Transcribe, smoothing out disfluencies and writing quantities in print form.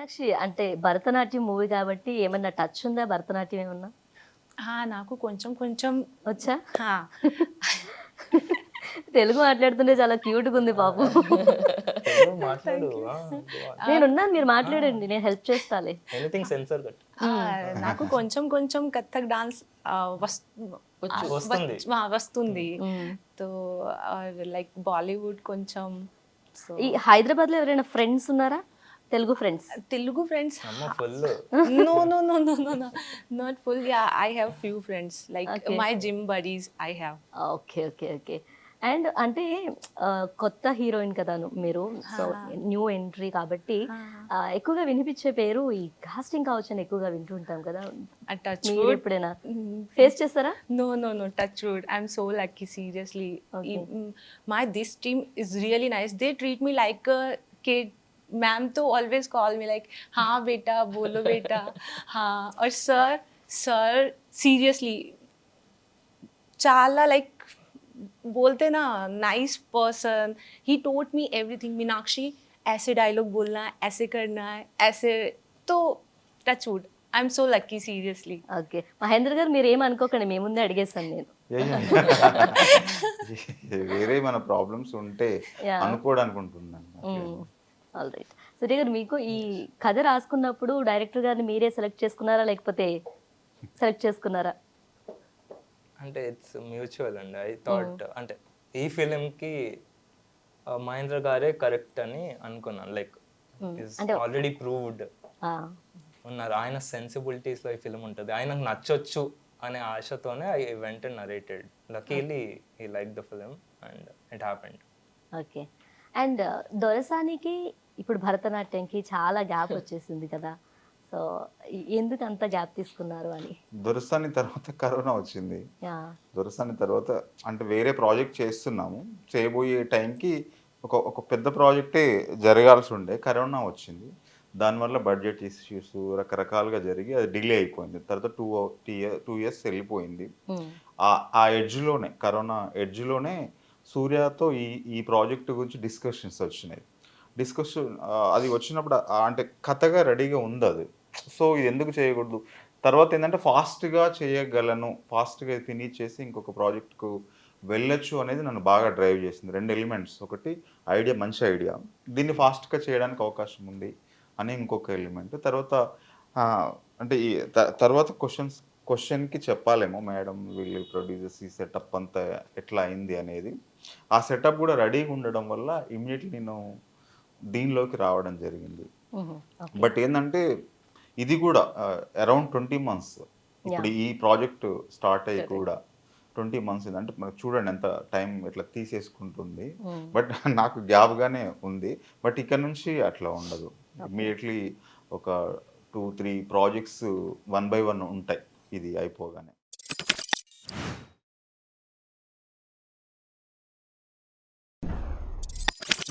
మీనాక్షి అంటే భరతనాట్యం మూవీ కాబట్టి ఏమన్నా టచ్ ఉందా భరతనాట్యం ఏమన్నా? నాకు కొంచెం కొంచెం వచ్చా? ఆ! తెలుగు మాట్లాడుతుంటే చాలా క్యూట్‌గా ఉంది పాపం. తెలుగు మాట్లాడు. Thank you. నేనున్నాను మీరు మాట్లాడండి. నేను హెల్ప్ చేస్తాలే. Anything sensor that. నాకు కొంచెం కొంచెం కథక్ డాన్స్ వస్తుంది. వస్తుంది. హ్మ్. సో లైక్ బాలీవుడ్ కొంచెం. సో ఈ హైదరాబాద్‌లో ఎవరైనా ఫ్రెండ్స్ ఉన్నారా? తెలుగు ఫ్రెండ్స్. తెలుగు ఫ్రెండ్స్ అమ్మ full. no, not full. Yeah, I have few friends like Okay. my gym buddies I have. Okay. And అంటే కొత్త హీరోయిన్ కదా మీరు. సో న్యూ ఎంట్రీ కాబట్టి ఎక్కువగా వినిపించే పేరు ఈ కాస్టింగ్ కౌచ్ అని ఎక్కువగా వింటుంటాం కదా. Touch మీరు wood. ఎప్పుడైనా ఫేస్ చేస్తారా? No, touch wood. I'm so lucky, seriously. Okay. This team is really nice. They treat me like a kid. Ma'am to always call me like, हाँ बेटा, बोलो बेटा, हाँ. और sir, seriously, चाला like बोलते ना nice person. He taught me everything. Meenakshi ऐसे डायलॉग बोलना है, ऐसे करना है, ऐसे. तो touch wood. I am so lucky, seriously. Okay. Mahendra garu మీరు ఏం అనుకోకండి మేము ముందే అడిగేసాను నేను. వేరే మన ప్రాబ్లమ్స్ ఉంటే Yeah. అనుకోవడానికి ఉంటున్నాను. All right. సూర్య గారు మీకు ఈ కథ రాసుకున్నప్పుడు డైరెక్టర్ గారిని మీరే సెలెక్ట్ చేసుకున్నారా లేకపోతే సెలెక్ట్ చేసుకున్నారా? అంటే ఇట్స్ మ్యూచువల్ అండి. ఐ థాట్ అంటే ఈ ఫిలింకి మహేంద్ర గారే కరెక్ట్ అని అనుకున్నాను. లైక్ ఈజ్ అంటే ఆల్రెడీ ప్రూవ్డ్ ఆ, ఉన్నారు. ఆయన సెన్సిబిలిటీస్లో ఈ ఫిలిం ఉంటుంది, ఆయనకు నచ్చొచ్చు అనే ఆశతోనే I went narrated. Luckily he like the film and it happened. Okay. And దొరసానికి ఇప్పుడు భరతనాట్యంకి చాలా గ్యాప్ వచ్చేసింది కదా. సో ఎందుకు అంత గ్యాప్ తీసుకున్నారు అని? దొరసాని తర్వాత కరోనా వచ్చింది. యా. దొరసాని తర్వాత అంటే వేరే ప్రాజెక్ట్ చేస్తున్నాము. చేయబోయే టైంకి ఒక పెద్ద ప్రాజెక్టే జరగాల్సి ఉండే, కరోనా వచ్చింది. దానివల్ల బడ్జెట్ ఇష్యూస్ రకరకాలుగా జరిగి అది డిలే అయిపోయింది. తర్వాత 2 ఇయర్స్ వెళ్ళిపోయింది. ఆ ఎడ్జ్లోనే కరోనా ఎడ్జ్లోనే సూర్యతో ఈ ప్రాజెక్ట్ గురించి డిస్కషన్స్ వచ్చినాయి. అది వచ్చినప్పుడు అంటే కథగా రెడీగా ఉంది అది. సో ఇది ఎందుకు చేయకూడదు, తర్వాత ఏంటంటే ఫాస్ట్గా చేయగలను, ఫాస్ట్గా ఫినిష్ చేసి ఇంకొక ప్రాజెక్ట్కు వెళ్ళొచ్చు అనేది నన్ను బాగా డ్రైవ్ చేసింది. 2 ఎలిమెంట్స్, ఒకటి ఐడియా, మంచి ఐడియా, దీన్ని ఫాస్ట్గా చేయడానికి అవకాశం ఉంది అని ఇంకొక ఎలిమెంట్. తర్వాత అంటే ఈ తర్వాత క్వశ్చన్కి చెప్పాలేమో మేడం వీళ్ళు ప్రొడ్యూసర్స్ ఈ సెటప్ అంతా ఎట్లా అయింది అనేది. ఆ సెటప్ కూడా రెడీగా ఉండడం వల్ల ఇమ్మీడియట్లీ నేను దీనిలోకి రావడం జరిగింది. బట్ ఏంటంటే ఇది కూడా అరౌండ్ 20 months ఇప్పుడు ఈ ప్రాజెక్ట్ స్టార్ట్ అయ్యి కూడా 20 months అంటే మనకు చూడండి ఎంత టైం ఇట్లా తీసేసుకుంటుంది. బట్ నాకు గ్యాప్గానే ఉంది. బట్ ఇక్కడ నుంచి అట్లా ఉండదు. ఇమ్మీడియట్లీ ఒక 2-3 ప్రాజెక్ట్స్ 1 by 1 ఉంటాయి ఇది అయిపోగానే.